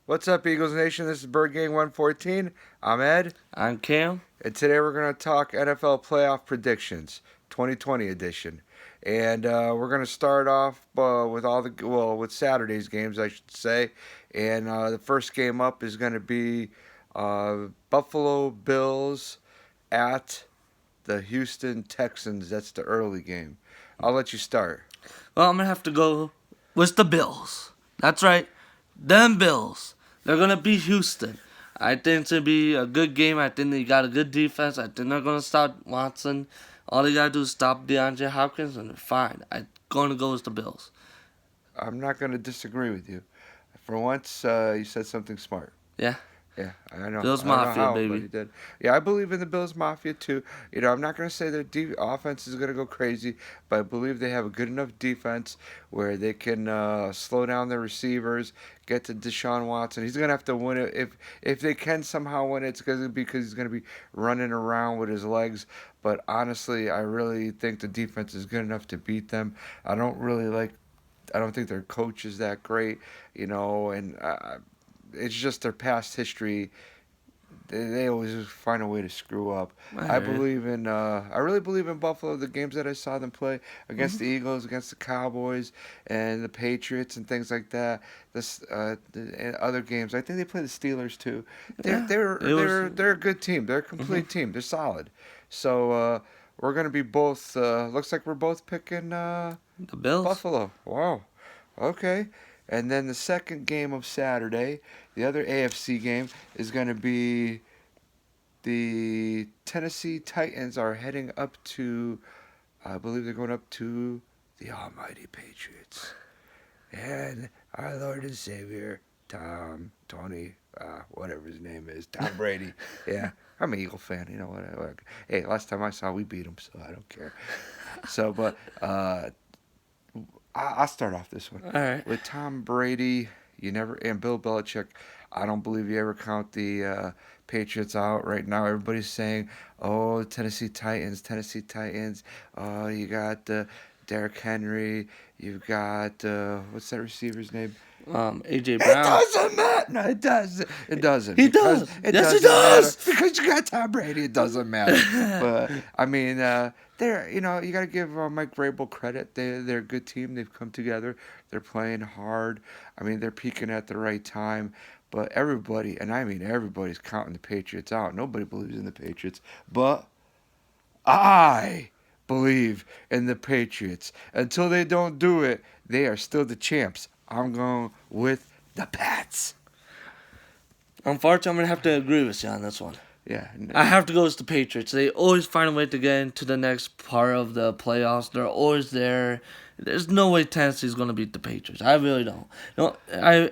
What's up, Eagles Nation? This is Bird Gang 114. I'm Ed, I'm Cam. and today we're going to talk NFL playoff predictions, 2020 edition. And we're going to start off with Saturday's games, I should say. And the first game up is going to be Buffalo Bills at the Houston Texans. That's the early game. I'll let you start. Well, I'm going to have to go with the Bills. That's right. Them Bills. They're going to beat Houston. I think it's going to be a good game. I think they got a good defense. I think they're going to stop Watson. All they got to do is stop DeAndre Hopkins, and they're fine. I'm going to go with the Bills. I'm not going to disagree with you. For once, you said something smart. Yeah. Yeah, I know. Bills I don't know Mafia, how, but baby. he did. Yeah, I believe in the Bills Mafia too. I'm not going to say their offense is going to go crazy, but I believe they have a good enough defense where they can slow down their receivers, get to Deshaun Watson. He's going to have to win it. If they can somehow win it, it's going to be because he's going to be running around with his legs. But honestly, I really think the defense is good enough to beat them. I don't think their coach is that great, and it's just their past history. They always find a way to screw up. I hear you. I really believe in Buffalo. The games that I saw them play against Mhm. the Eagles, against the Cowboys, and the Patriots and things like that. And other games. I think they play the Steelers too. They're Yeah. they're It was they're they're a good team. They're a complete team. They're solid. So we're gonna be both. Looks like we're both picking the Bills. Buffalo. Wow. Okay. And then the second game of Saturday, the other AFC game, is going to be the Tennessee Titans are heading up to, I believe they're going up to the almighty Patriots. And our Lord and Savior, whatever his name is, Tom Brady. Yeah, I'm an Eagle fan. You know what? Hey, last time I saw, we beat them, so I don't care. So, but I'll start off this one All right. with Tom Brady. And Bill Belichick. I don't believe you ever count the Patriots out. Right now, everybody's saying, "Oh, Tennessee Titans, Tennessee Titans." Oh, you got Derrick Henry. You've got what's that receiver's name? AJ It Brown. doesn't matter. No, it does. It doesn't He because does. it Yes, he doesn't matter does. because you got Tom Brady. It doesn't matter. But I mean, they're you got to give Mike Vrabel credit. They're a good team. They've come together. They're playing hard. I mean, they're peaking at the right time. But everybody, and I mean everybody's counting the Patriots out. Nobody believes in the Patriots, but I believe in the Patriots. Until they don't do it, they are still the champs. I'm going with the Pats. Unfortunately, I'm going to have to agree with you on this one. Yeah. I have to go with the Patriots. They always find a way to get into the next part of the playoffs. They're always there. There's no way Tennessee's going to beat the Patriots. I really don't. No, I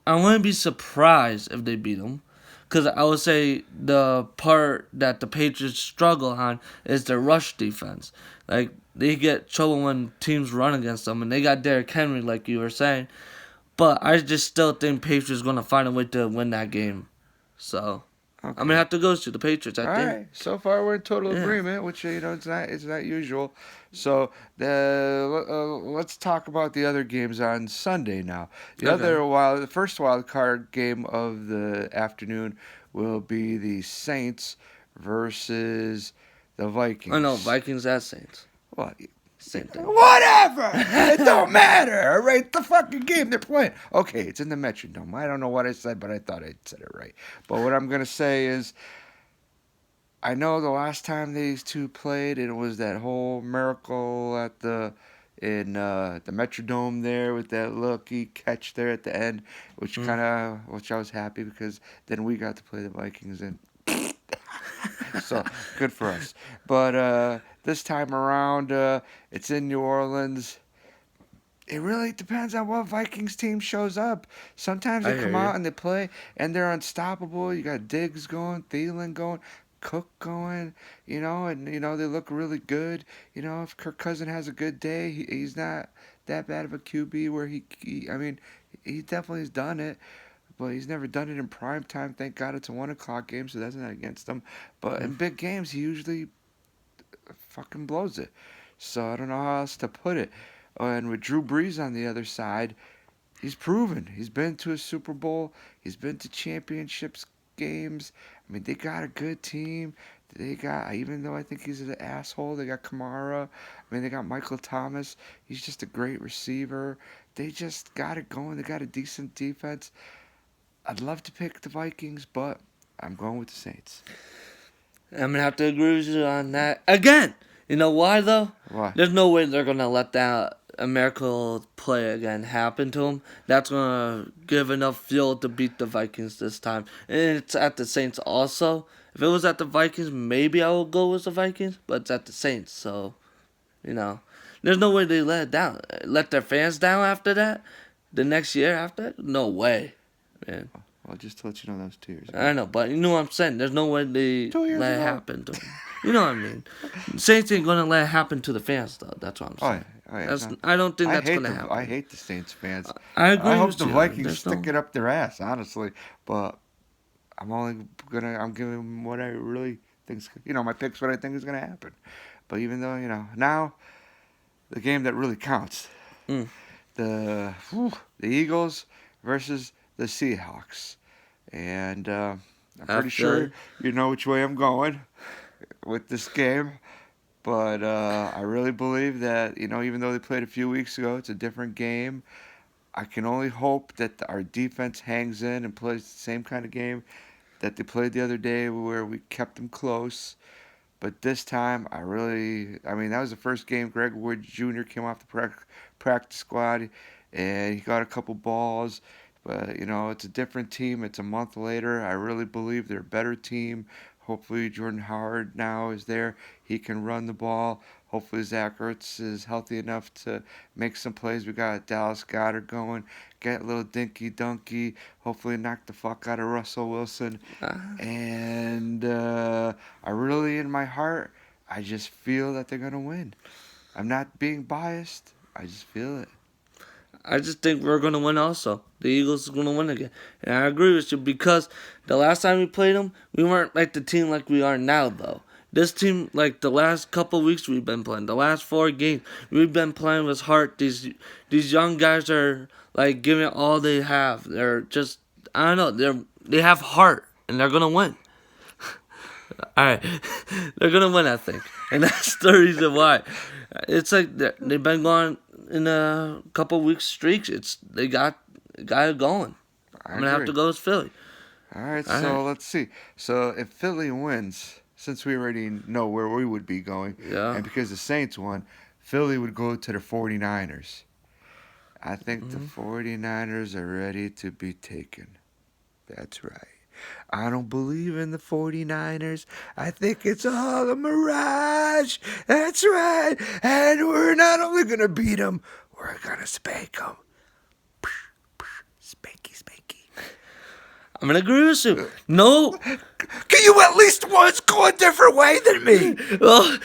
wouldn't be surprised if they beat them. Because I would say the part that the Patriots struggle on is their rush defense. Like, they get trouble when teams run against them. And they got Derrick Henry, like you were saying. But I just still think Patriots going to find a way to win that game. So I'm Okay. gonna have to go to the Patriots. I All think. right. So far, we're in total Yeah. agreement, which it's not usual. So let's talk about the other games on Sunday now. Okay. The first wild card game of the afternoon will be the Saints versus the I know Vikings. Vikings at Saints. Well, Same thing. whatever. It don't matter. All right, the fucking game they're playing. Okay, it's in the Metrodome. I don't know what I said, but I thought I said it right. But what I'm gonna say is, I know the last time these two played, it was that whole miracle in the Metrodome there with that lucky catch there at the end, which Mm. which I was happy because then we got to play the Vikings and so good for us. But this time around, it's in New Orleans. It really depends on what Vikings team shows up. Sometimes I they hear come you. out and they play and they're unstoppable. You got Diggs going, Thielen going, Cook going, and they look really good. If Kirk Cousin has a good day, he's not that bad of a QB where I mean, he definitely has done it, but he's never done it in prime time. Thank God it's a 1 o'clock game, so that's not against him. But Mm. in big games, he usually fucking blows it. So I don't know how else to put it. And with Drew Brees on the other side, he's proven. He's been to a Super Bowl. He's been to championships games. I mean, they got a good team. They got, even though I think he's an asshole, they got Kamara. I mean, they got Michael Thomas. He's just a great receiver. They just got it going. They got a decent defense. I'd love to pick the Vikings, but I'm going with the Saints. I'm gonna have to agree with you on that again. You know why though? Why? There's no way they're gonna let that a miracle play again happen to them. That's gonna give enough fuel to beat the Vikings this time. And it's at the Saints also. If it was at the Vikings, maybe I would go with the Vikings, but it's at the Saints, so you know. There's no way they let it down. Let their fans down after that? The next year after that? No way. Man. Well, just to let you know, that was 2 years ago. I know, but you know what I'm saying. There's no way they 2 years let it ago. happen to them. You know what I mean. Saints ain't gonna let it happen to the fans, though. That's what I'm Oh, saying. yeah. That's, I don't think that's gonna happen. I hate the Saints fans. I agree I hope with the you. Vikings There's stick no, it up their ass, honestly. But I'm giving them what I really think's, my pick's what I think is gonna happen. But even though, now the game that really counts, Mm. the Eagles versus the Seahawks, and I'm I pretty feel sure you know which way I'm going with this game. But I really believe that, even though they played a few weeks ago, it's a different game. I can only hope that our defense hangs in and plays the same kind of game that they played the other day where we kept them close. But this time, I mean, that was the first game Greg Wood Jr. came off the practice squad, and he got a couple balls. But, it's a different team. It's a month later. I really believe they're a better team. Hopefully, Jordan Howard now is there. He can run the ball. Hopefully, Zach Ertz is healthy enough to make some plays. We got Dallas Goedert going. Get a little dinky dunky. Hopefully, knock the fuck out of Russell Wilson. And I really, in my heart, I just feel that they're going to win. I'm not being biased. I just feel it. I just think we're gonna win. Also, the Eagles are gonna win again, and I agree with you because the last time we played them, we weren't like the team like we are now. Though this team, like the last couple weeks we've been playing, the last 4 games we've been playing with heart. These young guys are like giving all they have. They're just, I don't know, they have heart and they're gonna win. All right, they're gonna win, I think, and that's the reason why. It's like they've been going in a couple weeks streaks. They got it going. I'm gonna have to go with Philly. All right, All so right, let's see. So if Philly wins, since we already know where we would be going, yeah. and because the Saints won, Philly would go to the 49ers. I think the Mm-hmm. 49ers are ready to be taken. That's right. I don't believe in the 49ers. I think it's all a mirage. That's right. And we're not only going to beat them, we're going to spank them. Spanky, spanky. I'm gonna agree with you. No, Can you at least once go a different way than me? well,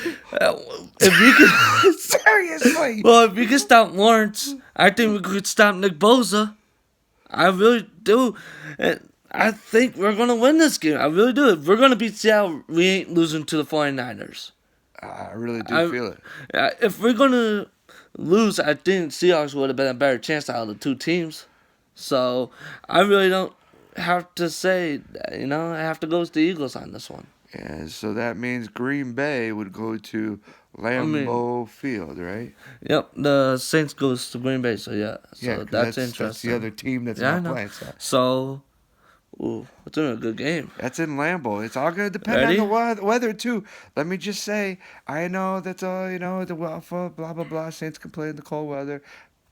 if you could, Seriously. well, if you could stop Lawrence, I think we could stop Nick Bosa. I really do. And I think we're gonna win this game. I really do. If we're gonna beat Seattle, we ain't losing to the 49ers. I really do feel it. If we're gonna lose, I think Seahawks would have been a better chance out of the two teams. So I really don't have to say, I have to go with the Eagles on this one. And so that means Green Bay would go to I mean, Lambeau Field, right? yep, the Saints goes to Green Bay, so yeah, Yeah, so 'cause that's that's the interesting. other team that's Yeah, I not know. playing. So So, it's been a good game. that's in Lambeau. It's all going to depend Ready? on the weather, too. Let me just say, I know that's all, the welfare, blah, blah, blah. Saints can play in the cold weather.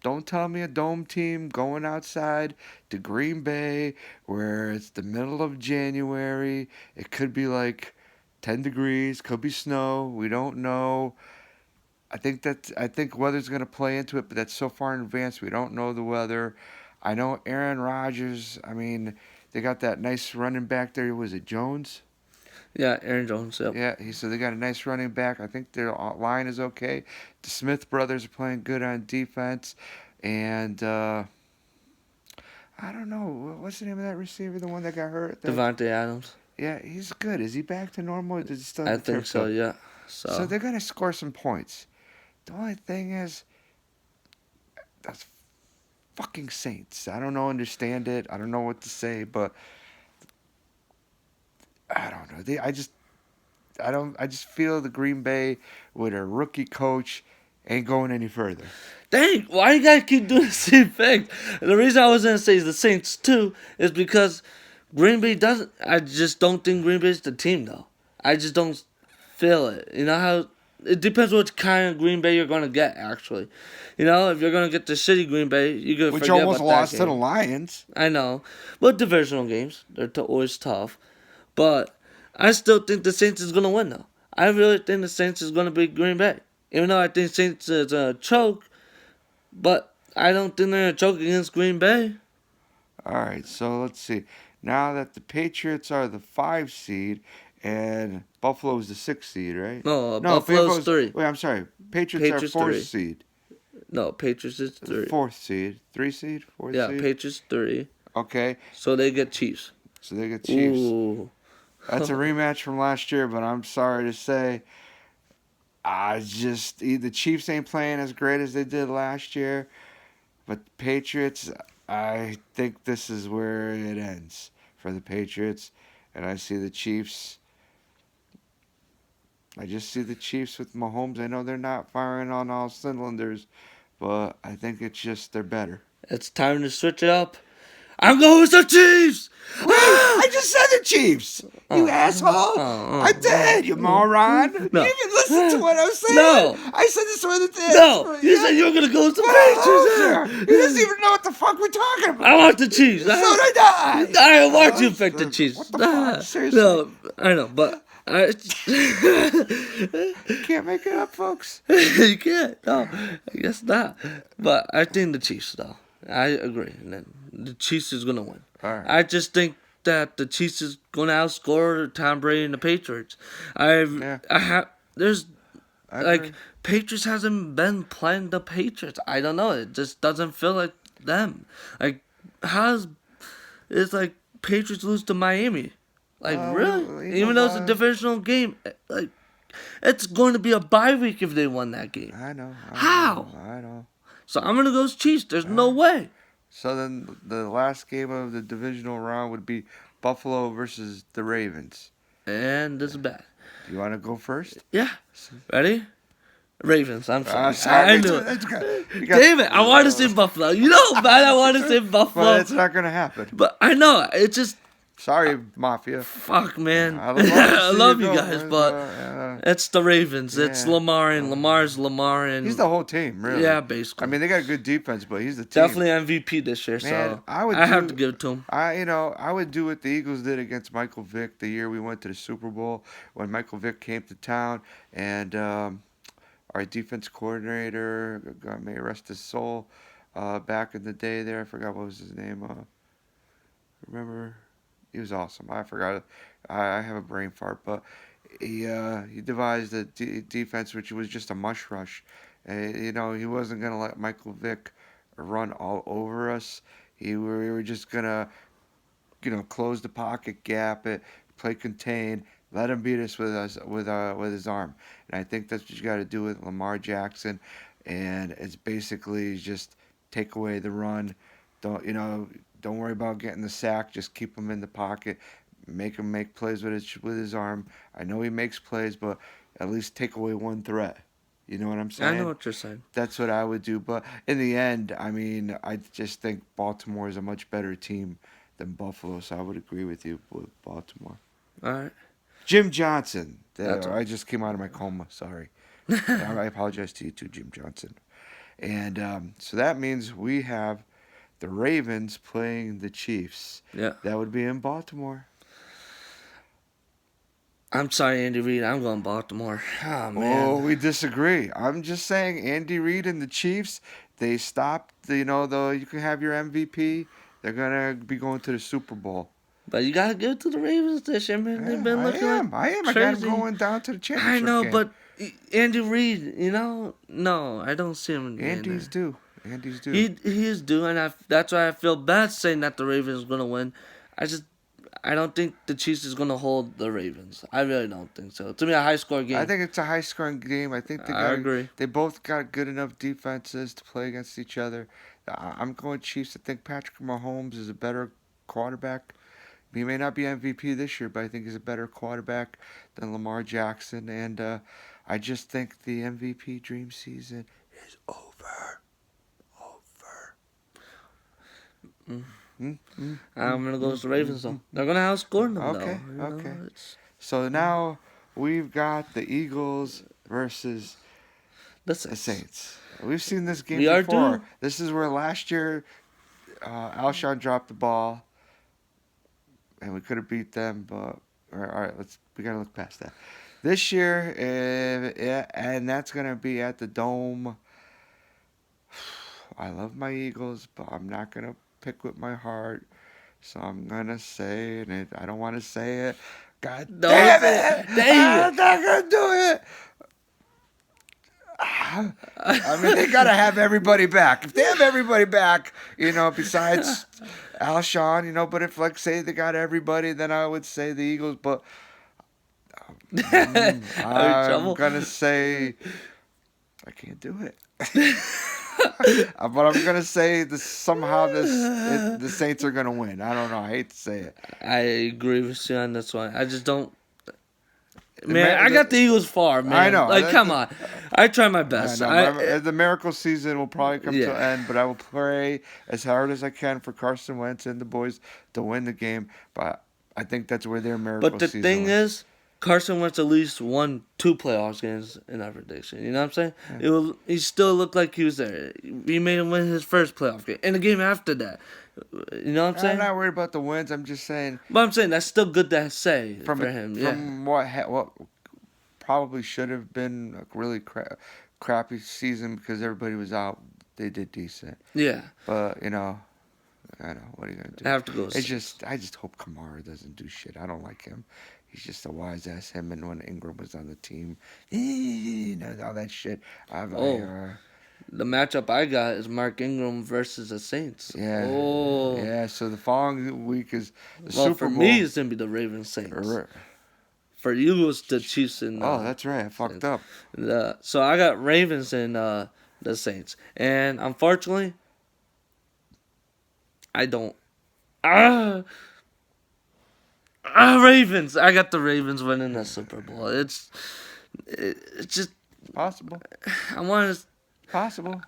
Don't tell me a dome team going outside to Green Bay where it's the middle of January. It could be like 10 degrees, could be snow. We don't know. I think weather's going to play into it, but that's so far in advance. We don't know the weather. I know Aaron Rodgers. I mean, they got that nice running back there. Was it Jones? Yeah, Aaron Jones. Yep. Yeah, so they got a nice running back. I think their line is okay. The Smith brothers are playing good on defense, and I don't know what's the name of that receiver, the one that got hurt. Devontae Adams. Yeah, he's good. Is he back to normal? Or does he still have I the think turf so. toe? Yeah. So they're gonna score some points. The only thing is, that's fucking Saints. I don't know, understand it. I don't know what to say, but I don't know. I just feel the Green Bay with a rookie coach ain't going any further. Dang, why you guys keep doing the same thing? The reason I was gonna say the Saints too is because Green Bay doesn't. I just don't think Green Bay's the team though. I just don't feel it. You know how it depends what kind of Green Bay you're gonna get. Actually, you know if you're gonna get the shitty Green Bay, you could Which forget almost about that lost to the game. Lions. I know, but divisional games they're always tough. But I still think the Saints is gonna win though. I really think the Saints is gonna beat Green Bay, even though I think Saints is a choke. But I don't think they're going to choke against Green Bay. All right, so let's see. Now that the Patriots are the 5 seed and Buffalo's the 6 seed, right? No, No, Buffalo's Buffalo's. 3. Wait, I'm sorry. Patriots are Patriots 4th 3. seed. No, Patriots is The 3. 4th seed. 3 seed? 4th Yeah, seed? Patriots 3. Okay, So they get Chiefs. so they get Chiefs. Ooh. That's a rematch from last year, but I'm sorry to say, the Chiefs ain't playing as great as they did last year, but the Patriots, I think this is where it ends for the Patriots, and I see the Chiefs. I just see the Chiefs with Mahomes. I know they're not firing on all cylinders, but I think it's just they're better. It's time to switch it up. I'm going with the Chiefs! Wait, I just said the Chiefs. You asshole! I did, you moron. No. You even listen to what I was saying. No. I said this for the day. No! You said you were going to go with the Patriots! He doesn't even know what the fuck we're talking about. I want the Chiefs. So did I. I want you to pick the Chiefs. What the fuck? Seriously. No, I know, but You can't make it up, folks. you can't. No, I guess not. But I think the Chiefs, though. I agree. And then the Chiefs is gonna win. All right. I just think that the Chiefs is gonna outscore Tom Brady and the Patriots. There's I like agree. Patriots hasn't been playing the Patriots. I don't know. It just doesn't feel like them. Like it's like Patriots lose to Miami. Like really? you Even know though it's a what? divisional game, like it's going to be a bye week if they won that game. I know. How? I know. So I'm gonna go with Chiefs. There's no way. So then the last game of the divisional round would be Buffalo versus the Ravens. And this is bad. Do you want to go first? Yeah. Ready? Ravens. I'm sorry. Sorry. I knew it. It's good. You got- Damn it! I wanted to say Buffalo. You know how bad I wanted to say Buffalo. But it's not going to happen. But I know it's just Sorry, Mafia. fuck, man. I love to see I love you go. guys, but it's the Ravens. It's Yeah. Lamar and Lamar's Lamar and He's the whole team, really. yeah, basically. I mean, they got a good defense, but he's the team. Definitely MVP this year. Man, So I have to give it to him. I would do what the Eagles did against Michael Vick the year we went to the Super Bowl when Michael Vick came to town, and our defense coordinator, God may rest his soul, back in the day there, I forgot what was his name. Remember, he was awesome. I forgot. I have a brain fart, but he devised a defense which was just a mush rush. He wasn't gonna let Michael Vick run all over us. We were just gonna, close the pocket, gap it, play contain, let him beat us with his arm. And I think that's what you got to do with Lamar Jackson. And it's basically just take away the run. Don't worry about getting the sack. Just keep him in the pocket. Make him make plays with his arm. I know he makes plays, but at least take away one threat. You know what I'm saying? I know what you're saying. That's what I would do. But in the end, I mean, I just think Baltimore is a much better team than Buffalo, so I would agree with you with Baltimore. All right. Jim Johnson. That's all. I just came out of my coma. Sorry. I apologize to you too, Jim Johnson. And so that means we have the Ravens playing the Chiefs. Yeah. That would be in Baltimore. I'm sorry, Andy Reid. I'm going Baltimore. Oh man. Oh, we disagree. I'm just saying, Andy Reid and the Chiefs, they stopped. You can have your MVP. They're gonna be going to the Super Bowl. But you gotta give it to the Ravens this year, man. They've been looking I like am. I got crazy. them going down to the championship I know, game. but Andy Reid, no, I don't see him. Andy's due. Andy's due. He is due, and that's why I feel bad saying that the Ravens are gonna win. I don't think the Chiefs is gonna hold the Ravens. I really don't think so. To me, a high score game. I think it's a high scoring game. I think I agree. They both got good enough defenses to play against each other. I'm going Chiefs. I think Patrick Mahomes is a better quarterback. He may not be MVP this year, but I think he's a better quarterback than Lamar Jackson. And I just think the MVP dream season is over. Over. I'm gonna go with the Ravens though. They're gonna outscore them Okay, though. okay. It's So now we've got the Eagles versus the the Saints. Saints. We've seen this game We are before. due. This is where last year Alshon dropped the ball, and we could have beat them. But all right, we gotta look past that. This year, yeah, and that's gonna be at the Dome. I love my Eagles, but I'm not gonna pick with my heart. So I'm gonna say it. I don't want to say it. God Don't damn say it! it. Dang I'm not gonna do it. I mean, they gotta have everybody back. If they have everybody back, besides Alshon, but if like say they got everybody, then I would say the Eagles. But Are you in I'm trouble? gonna say I can't do it. But I'm gonna say the Saints are gonna win. I don't know. I hate to say it. I agree with you on this one. I just don't. The Man, I got the Eagles far, man. I know. Like, come on. I try my I best. know. The miracle season will probably come to Yeah. an end, but I will pray as hard as I can for Carson Wentz and the boys to win the game. But I think that's where their miracle But the season thing was. is, Carson Wentz at least won 2 playoffs games in that prediction. You know what I'm saying? Yeah. He still looked like he was there. He made him win his first playoff game. And the game after that. You know what I'm I'm saying? not worried about the wins. I'm just saying But I'm saying that's still good to say for him. Yeah. from what probably should have been a really crappy season because everybody was out. They did decent, Yeah. but I know what are you gonna do? I have to go. I just hope Kamara doesn't do shit. I don't like him. He's just a wise ass. Him and when Ingram was on the team, all that shit. The matchup I got is Mark Ingram versus the Saints. Yeah. Oh. Yeah. So the following week is the Well, Super for Bowl. me, it's going to be the Ravens Saints. For you, it's the Chiefs and... Oh, that's right. I fucked up. So I got Ravens and the Saints. And unfortunately, I don't... Ravens. I got the Ravens winning the Super Bowl. It's just... Possible. I want to... Possible.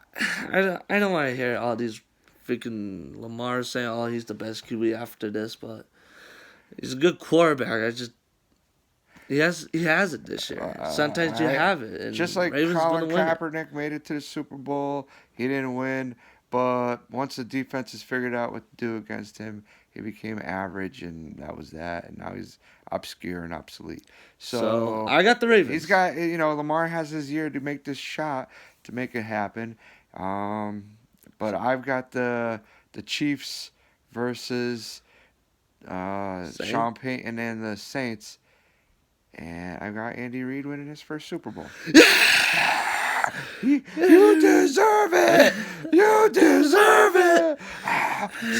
I don't want to hear all these freaking Lamar saying, "Oh, he's the best QB after this," but he's a good quarterback. He has it this year. Sometimes you have it. And Just like Ravens Colin gonna win it. Kaepernick made it to the Super Bowl, he didn't win, but once the defense has figured out what to do against him, he became average, and that was that. And now he's obscure and obsolete. So I got the Ravens. he's got, Lamar has his year to make this shot to make it happen. But I've got the Chiefs versus Sean Payton and the Saints. And I got Andy Reid winning his first Super Bowl. You deserve it! You deserve it!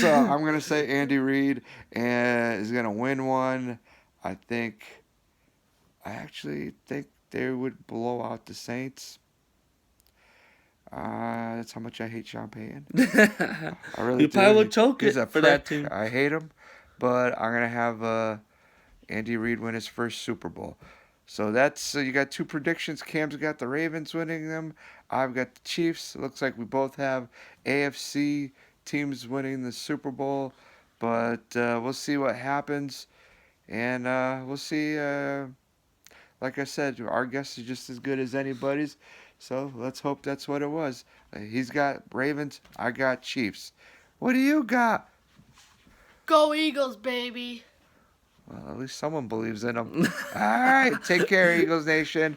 So I'm going to say Andy Reid is going to win one. I actually think they would blow out the Saints. That's how much I hate Sean Payton. I really You do. probably would choke He's it a for that prick. team. I hate him, but I'm gonna have Andy Reid win his first Super Bowl. So you got 2 predictions. Cam's got the Ravens winning them. I've got the Chiefs. It looks like we both have AFC teams winning the Super Bowl, but we'll see what happens, and we'll see. Like I said, our guess is just as good as anybody's. So let's hope that's what it was. He's got Ravens. I got Chiefs. What do you got? Go Eagles, baby. Well, at least someone believes in them. All right. Take care, Eagles Nation.